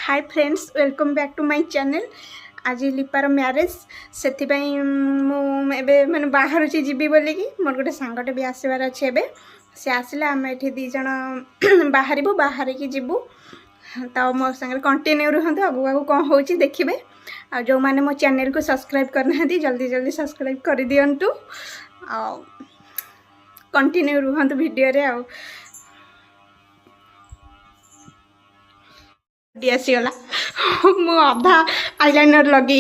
Hi friends welcome back to my channel. आज लिपार marriage से मुझे मैंने बाहर जीवी बोलिकी मोर गोटे सांगटे भी आसबार अच्छे एवं सी आसला आम ये दीज बाहर बाहर की जीवु तो मो सागर कंटिन्यू रुहतु आगू आगू कौन हो देखिए। आ जो मैंने मो चैनल को सब्सक्राइब करना जल्दी जल्दी सब्सक्राइब कर दिंतु कंटिन्यू रुहतु वीडियो रे आ आसीगला मु अधा आईलाइनर लगे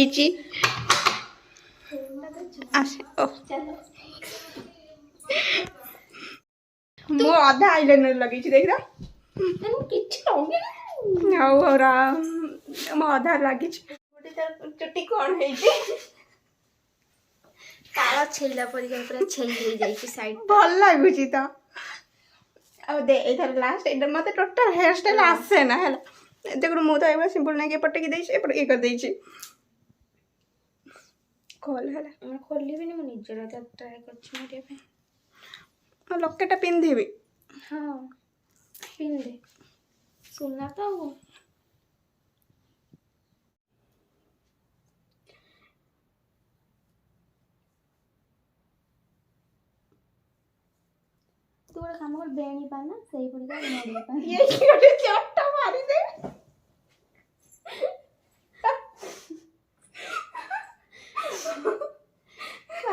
मु अधा आईलाइनर लगे देख मो अधा लगे चुटी कौन है काला छेला परिका पूरा छेल दे जाई छी साइड भल लागुची तो अब दे इधर लास्ट इधर मते टोटल हेयर स्टाइल आसे ना हैला देखो मु तो एबा सिंपल ना के पटकी देई छे ए कर देई छे खोल हैला हम खोलली भी नहीं मु निजरा तो ट्राई करछ मोटे पे लकेटा पिन देबी। हां पिन दे सुनना तो तू गोटे काम कर बेणी पा ना सही पड़ेगा मोड़ी पा ये गोटे चट्टा मारी दे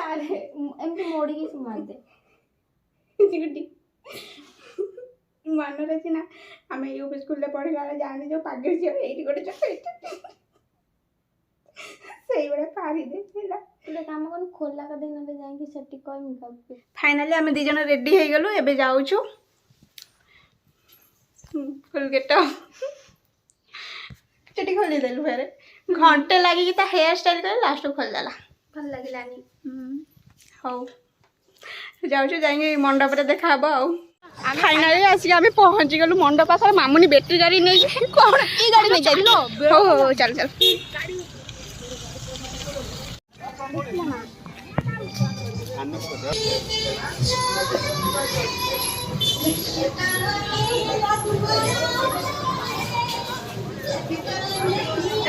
अरे एमती मोड़ी के मार दे चिकटी मन रे सिना हम यूपी स्कूल ले पढ़िला जाने जो पागल जे एठी गोटे चट्टा सही बड़े पारी दे हैला तू काम कर खोला का दिन पे जाएंगे सेटी कोई मेकअप फाइनली आम दी जन रेडी हो गलु एबे जाउछु फुल गेट चटी खोली देलु फेरे घंटे लगी कि ता हेयर स्टाइल करे लास्ट को खोल देला भल लागिलानी हो जाउछु जाएंगे मंडप रे देखा हबो आ फाइनली आसी आमे पहुंच गलु मंडप पाखर मामुनी बैटरी गाड़ी नै कोन ई गाड़ी नै जाइलो हो चल चल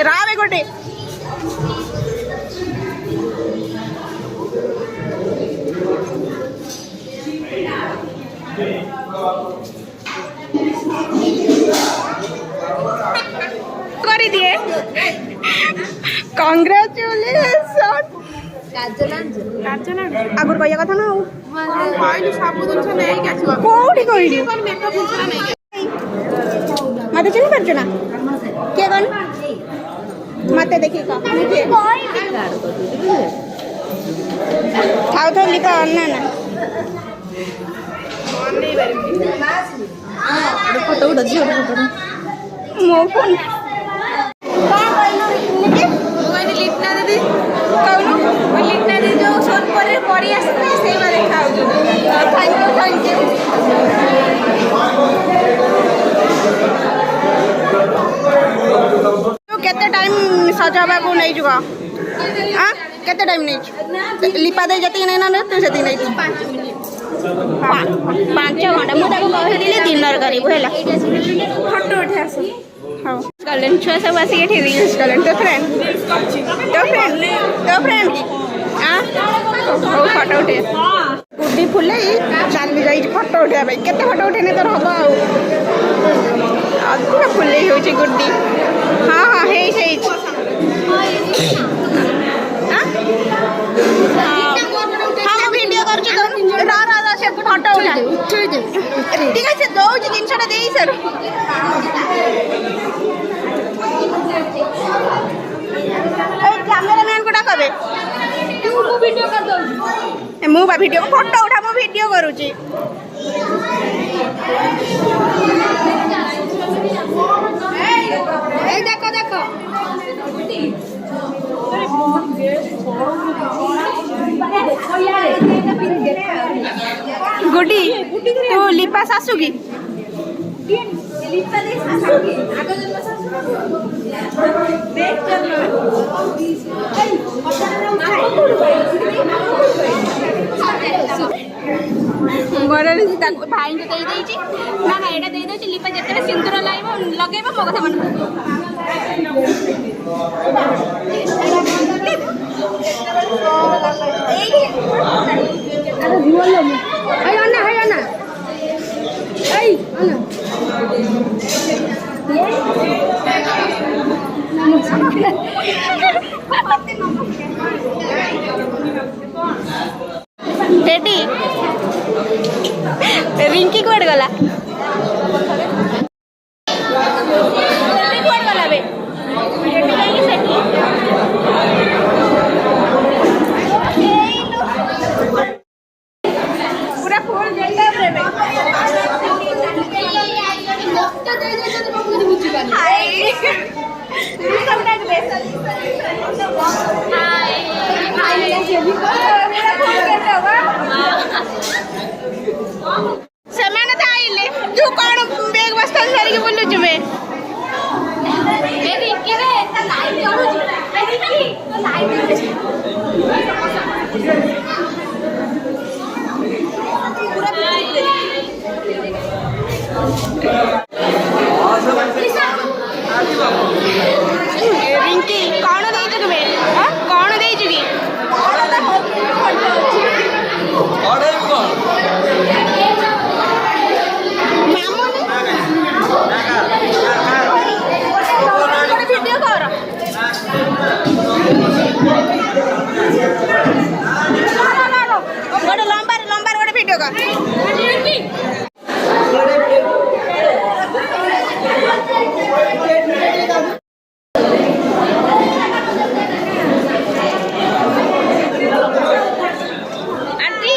रावे गोटे कर दिए कांग्रेचुलेशन आगुर कहिया कथा ना कोठी कहली मत चिन्ह पारछ ना के कौन मत देखी थाउ थाउ लिखा अन्ना ना फोटो उठा झियो मो फोन लिटना दीदी कहूँ लिटना दीदी जो सोन पर पड़ी आसते से देखा थैंक यू केते टाइम सजाबा को नहीं जुगा हां केते टाइम नहीं लिपा दे जति नहीं ना तू जति नहीं 5 घंटा मु ताको कहली डिनर करी बुझला फोटो उठा आसी हां कलेन छुआ सब आसी के रील्स कलेन तो फ्रेंड हां ओ फोटो उठे गुड्डी फुले चल जाई फोटो उठा भाई केते फोटो उठेने तोर हबो आ पूरा फुले होची गुड्डी हां हां हे हां वीडियो कर छी रा से फोटो उठा ठीक है से दौज जिनसटा देई सर कैमरामैन को डाकबे तू वीडियो कर दो मु बा वीडियो फोटो उठा मु वीडियो करू छी ए देखो देखो गुड्डी तू लिपा सासू की लिपा दे सासू की आगे जन्म सासू देख मोर भाई को दे ना ना एटा दे लिपा जिते सिंदूर लगे मो कथा मन टेडी रिंकी कुआडे गला कुआडे गला बे टेडी जाई सेठी पूरा फुल जेटा रे बे डॉक्टर दे दे तो मुझे बुझी पानी हाय सबटा दे हाय हाय ये भी मेरा फोन करता हुआ ସେମାନେ ତ ଆଇଲେ ତୁ କଣ ବେଗ ବସ୍ତା ଧରିକି ବୁଲୁଛୁ ବେ ରିଙ୍କି କଣ ଦେଇଛୁ ତୁମେ କଣ ଦେଇଛୁ କି ଭିଡ଼ିଓ କର ଗୋଟେ ଲମ୍ବାରେ ଗୋଟେ ଭିଡ଼ିଓ କର ଆଣ୍ଟି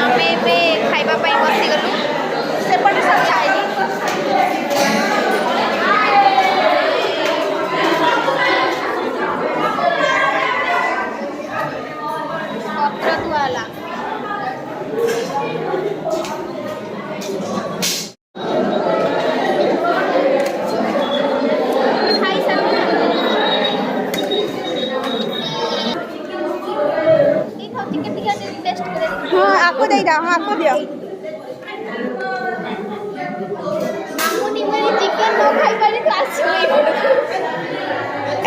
ଆମେ ଏବେ ଖାଇବା ପାଇଁ ବସିଗଲୁ ସେପଟେ ସବୁ ଖାଇଲି ପତ୍ର ଧୁଆ ହେଲା हाँ आपको देगा हाँ आपको दिया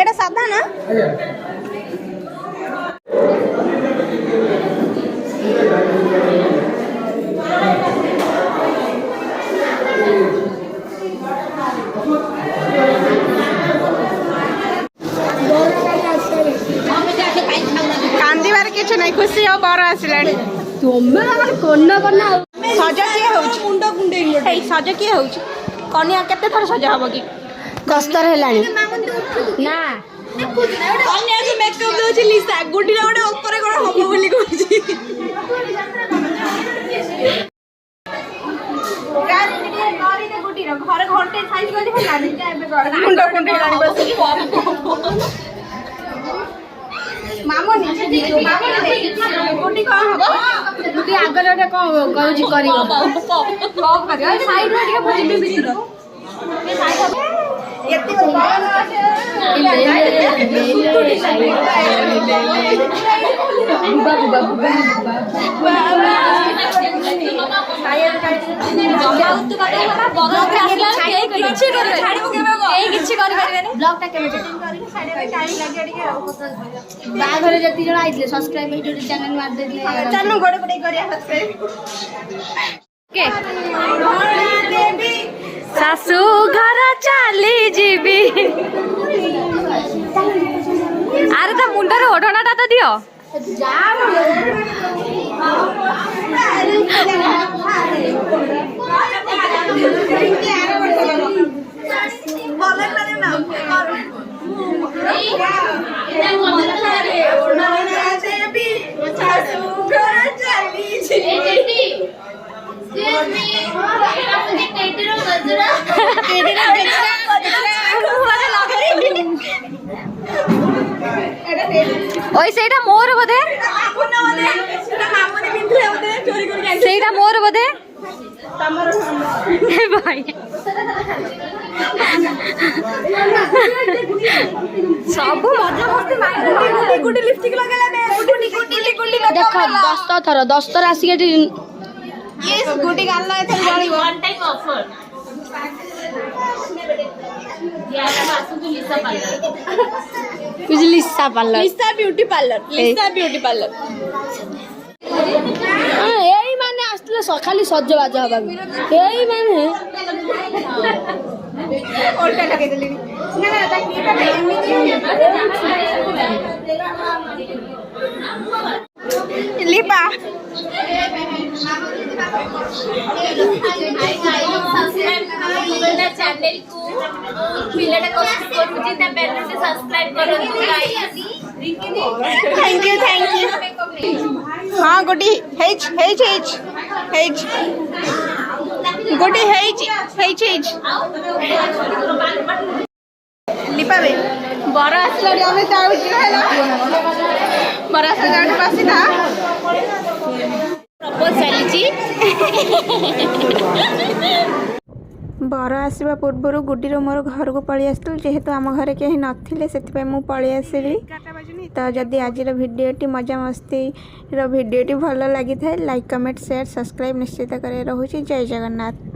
এটা সাদা না কান্দিবার কিছু নাই খুশি হও বড় আসিলানি তুমি আমার কন্যা কন্যা সজ কিଏ ହେଉଛି ମୁଣ୍ଡ କୁଣ୍ଡେଇ ଏଇ ସଜ କିଏ ହେଉଛି କନ୍ୟା କେତେ ଥର ସଜ ହବ କି ଗସ୍ତର ହେଲାଣି ନା କନ୍ୟାକୁ ମେକଅପ୍ ଦଉଛି ଲିସା ଗୁଡିର ଗୋଟେ ଉପରେ କଣ ହବ ବୋଲି କହୁଛି ଘରେ ଘଣ୍ଟେ ସାଇଜ କରି ହେଲାଣି ମୁଣ୍ଡ କୁଣ୍ଡେଇଲାଣି ବସିକି ମାମୁନି ଗୁଡି କଣ ହବ ଗୁଡି ଆଗରେ ଗୋଟେ କଣ କହୁଛି କରିବ ସାଇଡରେ ଟିକେ ବୁଝିବି ଭିତର ବାହାଘରେ ଯେତିକି ଜଣ ଆଇଥିଲେ ସବସ୍କ୍ରାଇବ ଚ୍ୟାନେଲ ମାରିଦେଇଥିଲେ ଚାଲୁ ଗୋଡେ ଗୋଡେ କରିବା ଶାଶୁ ଘର ଚାଲି ଯିବି ଆରେ ତା ମୁଣ୍ଡରେ ଓଢଣାଟା ତ ଦିଅ ওই সেইটা মোর বোধে সেইটা মোর বোধে ভাই ସବୁ ମଜା ମସ୍ତି ଗୁଡି ଲିପଷ୍ଟିକ ଲଗେଇଲା ଦେଖ 10 ଥର ଆସିକି ଏଠି yes ଗୁଡି ଗାଲ ଏଥର ଜଳିବ one time offer लिसा पार्लर लिसा ब्यूटी पार्लर यही माने आसले खाली सजबाज हबा यही माने ଓଲଟା ଲଗେଇଦେଲି ନା ନା ତା କ୍ଲିପଟା ଏମିତି ଲିପା चैनल को पिलाटा कष्ट करूची ता बैनर से सब्सक्राइब करंतु गाइस थैंक यू हाँ गोटी हेज गोटी हेज लिपा बे बरा आसला आमे जाउची हैला बरा आसला जाउची बसिता प्रपोज चलीची बर आसवा पूर्वर गुड्डीर मोर घर को पलि आसलु जेहेतु आम घरे कहीं नथिले से मुझे पलि आसली तो जदि आज भिडियोटी मजा मस्ती भिडियोटी भल लगी था लाइक कमेंट शेयर सब्सक्राइब निश्चित करे। रहुछि जय जगन्नाथ।